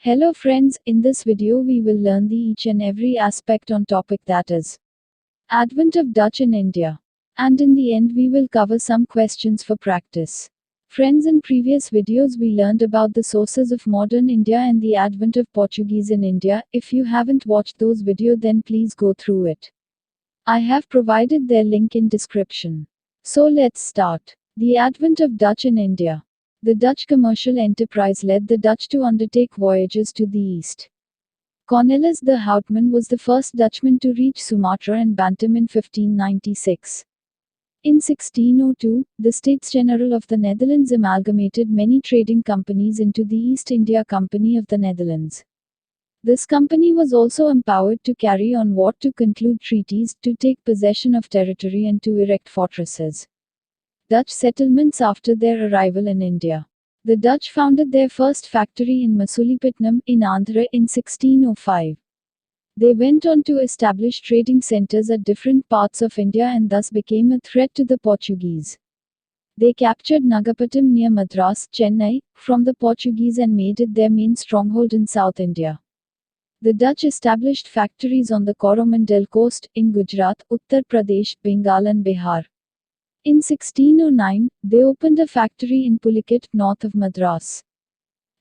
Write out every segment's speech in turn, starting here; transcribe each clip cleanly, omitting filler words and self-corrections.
Hello friends, in this video we will learn the each and every aspect on topic that is Advent of Dutch in India. And in the end we will cover some questions for practice. Friends, in previous videos we learned about the sources of modern India and the advent of Portuguese in India. If you haven't watched those videos then please go through it. I have provided their link in description. So let's start. The advent of Dutch in India. The Dutch commercial enterprise led the Dutch to undertake voyages to the east. Cornelis de Houtman was the first Dutchman to reach Sumatra and Bantam in 1596. In 1602, the States General of the Netherlands amalgamated many trading companies into the East India Company of the Netherlands. This company was also empowered to carry on war, to conclude treaties, to take possession of territory and to erect fortresses. Dutch settlements after their arrival in India. The Dutch founded their first factory in Masulipatam, in Andhra, in 1605. They went on to establish trading centers at different parts of India and thus became a threat to the Portuguese. They captured Nagapattam near Madras, Chennai, from the Portuguese and made it their main stronghold in South India. The Dutch established factories on the Coromandel coast, in Gujarat, Uttar Pradesh, Bengal and Bihar. In 1609, they opened a factory in Pulicat, north of Madras.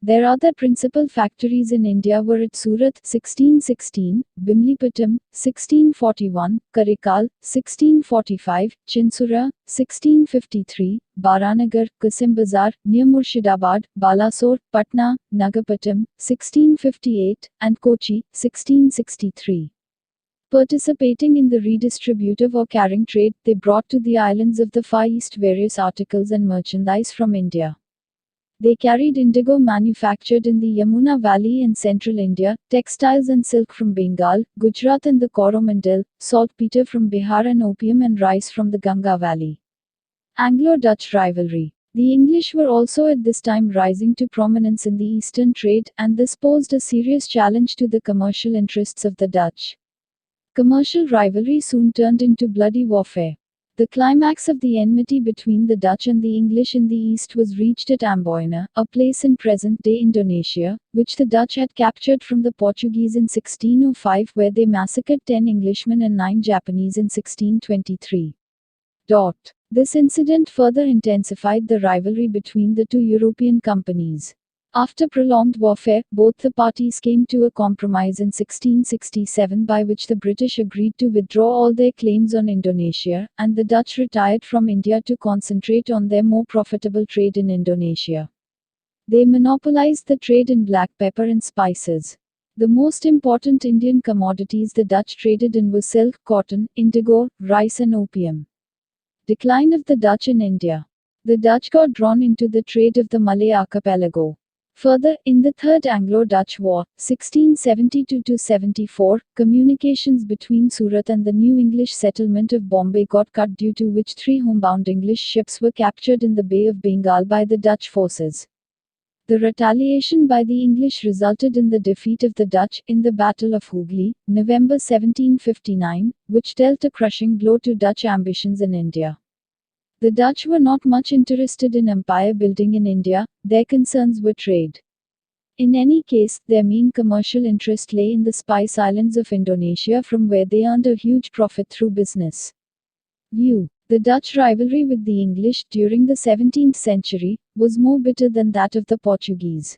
Their other principal factories in India were at Surat, 1616, Bimlipatam, 1641, Karikal, 1645, Chinsura, 1653, Baranagar, Kasimbazar, near Murshidabad, Balasore, Patna, Nagapattam, 1658, and Kochi, 1663. Participating in the redistributive or carrying trade, they brought to the islands of the Far East various articles and merchandise from India. They carried indigo manufactured in the Yamuna Valley in central India, textiles and silk from Bengal, Gujarat and the Coromandel, saltpeter from Bihar and opium and rice from the Ganga Valley. Anglo-Dutch rivalry. The English were also at this time rising to prominence in the eastern trade, and this posed a serious challenge to the commercial interests of the Dutch. Commercial rivalry soon turned into bloody warfare. The climax of the enmity between the Dutch and the English in the east was reached at Amboina, a place in present-day Indonesia, which the Dutch had captured from the Portuguese in 1605, where they massacred 10 Englishmen and 9 Japanese in 1623. This incident further intensified the rivalry between the two European companies. After prolonged warfare, both the parties came to a compromise in 1667 by which the British agreed to withdraw all their claims on Indonesia, and the Dutch retired from India to concentrate on their more profitable trade in Indonesia. They monopolized the trade in black pepper and spices. The most important Indian commodities the Dutch traded in were silk, cotton, indigo, rice and opium. Decline of the Dutch in India. The Dutch got drawn into the trade of the Malay archipelago. Further, in the Third Anglo-Dutch War, 1672–74, communications between Surat and the new English settlement of Bombay got cut, due to which 3 homebound English ships were captured in the Bay of Bengal by the Dutch forces. The retaliation by the English resulted in the defeat of the Dutch in the Battle of Hooghly, November 1759, which dealt a crushing blow to Dutch ambitions in India. The Dutch were not much interested in empire building in India, their concerns were trade. In any case, their main commercial interest lay in the Spice Islands of Indonesia, from where they earned a huge profit through business. View. The Dutch rivalry with the English during the 17th century was more bitter than that of the Portuguese.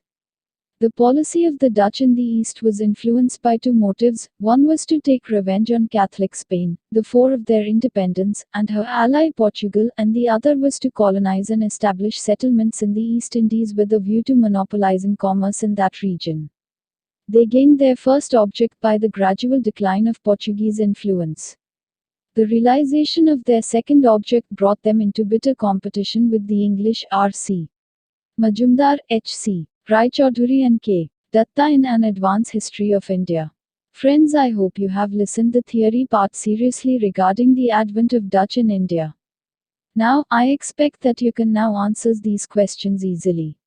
The policy of the Dutch in the East was influenced by 2 motives. One was to take revenge on Catholic Spain, the foe of their independence, and her ally Portugal, and the other was to colonize and establish settlements in the East Indies with a view to monopolizing commerce in that region. They gained their first object by the gradual decline of Portuguese influence. The realization of their second object brought them into bitter competition with the English. R.C. Majumdar, H.C. Raichaudhuri and K. Datta in An Advance History of India. Friends, I hope you have listened the theory part seriously regarding the advent of Dutch in India. Now, I expect that you can now answer these questions easily.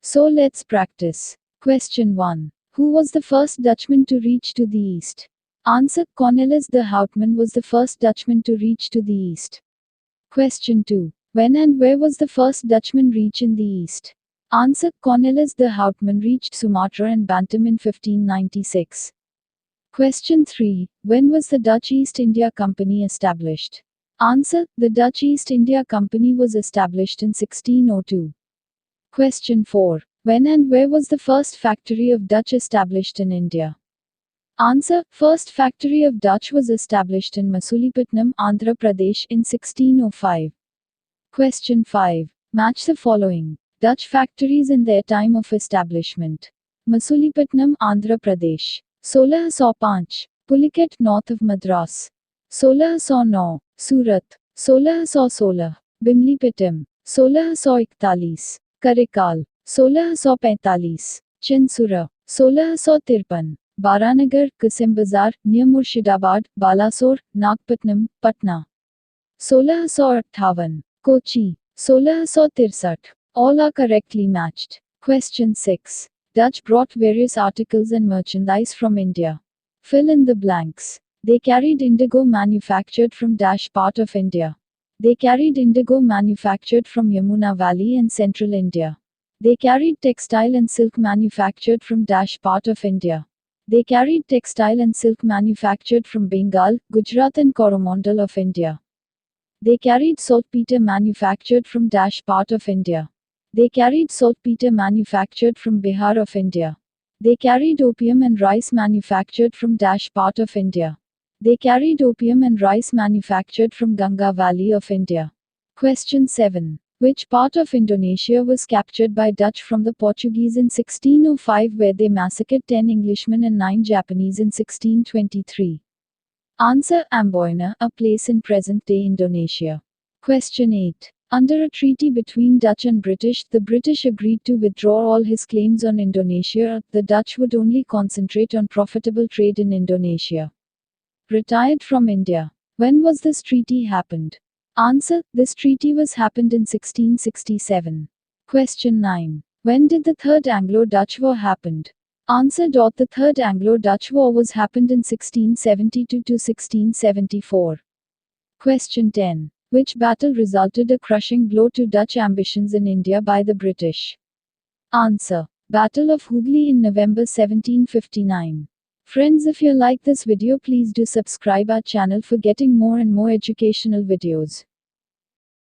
So let's practice. Question 1. Who was the first Dutchman to reach to the east? Answer. Cornelis de Houtman was the first Dutchman to reach to the east. Question 2. When and where was the first Dutchman reach in the east? Answer. Cornelis de Houtman reached Sumatra and Bantam in 1596. Question 3. When was the Dutch East India Company established? Answer. The Dutch East India Company was established in 1602. Question 4. When and where was the first factory of Dutch established in India? Answer. First factory of Dutch was established in Masulipatam, Andhra Pradesh in 1605. Question 5. Match the following Dutch factories in their time of establishment. Masulipatam, Andhra Pradesh. 1605. Pulicat, north of Madras. 1609. Surat. 1616. Bimlipatam. 1641. Karikal. 1645. Chinsura. 1653. Baranagar, Kasim Bazar, near Murshidabad, Balasore, Nagpatnam, Patna. 1658. Kochi. 1663. All are correctly matched. Question 6. Dutch brought various articles and merchandise from India. Fill in the blanks. They carried indigo manufactured from dash part of India. They carried indigo manufactured from Yamuna Valley and central India. They carried textile and silk manufactured from dash part of India. They carried textile and silk manufactured from Bengal, Gujarat and Coromandel of India. They carried saltpeter manufactured from dash part of India. They carried saltpeter manufactured from Bihar of India. They carried opium and rice manufactured from dash part of India. They carried opium and rice manufactured from Ganga Valley of India. Question 7. Which part of Indonesia was captured by Dutch from the Portuguese in 1605 where they massacred 10 Englishmen and 9 Japanese in 1623? Answer. Amboina, a place in present-day Indonesia. Question 8. Under a treaty between Dutch and British, the British agreed to withdraw all his claims on Indonesia. The Dutch would only concentrate on profitable trade in Indonesia. Retired from India. When was this treaty happened? Answer. This treaty was happened in 1667. Question 9. When did the Third Anglo-Dutch War happened? Answer. The Third Anglo-Dutch War was happened in 1672 to 1674. Question 10. Which battle resulted a crushing blow to Dutch ambitions in India by the British? Answer. Battle of Hooghly in November 1759. Friends, if you like this video, please do subscribe our channel for getting more and more educational videos.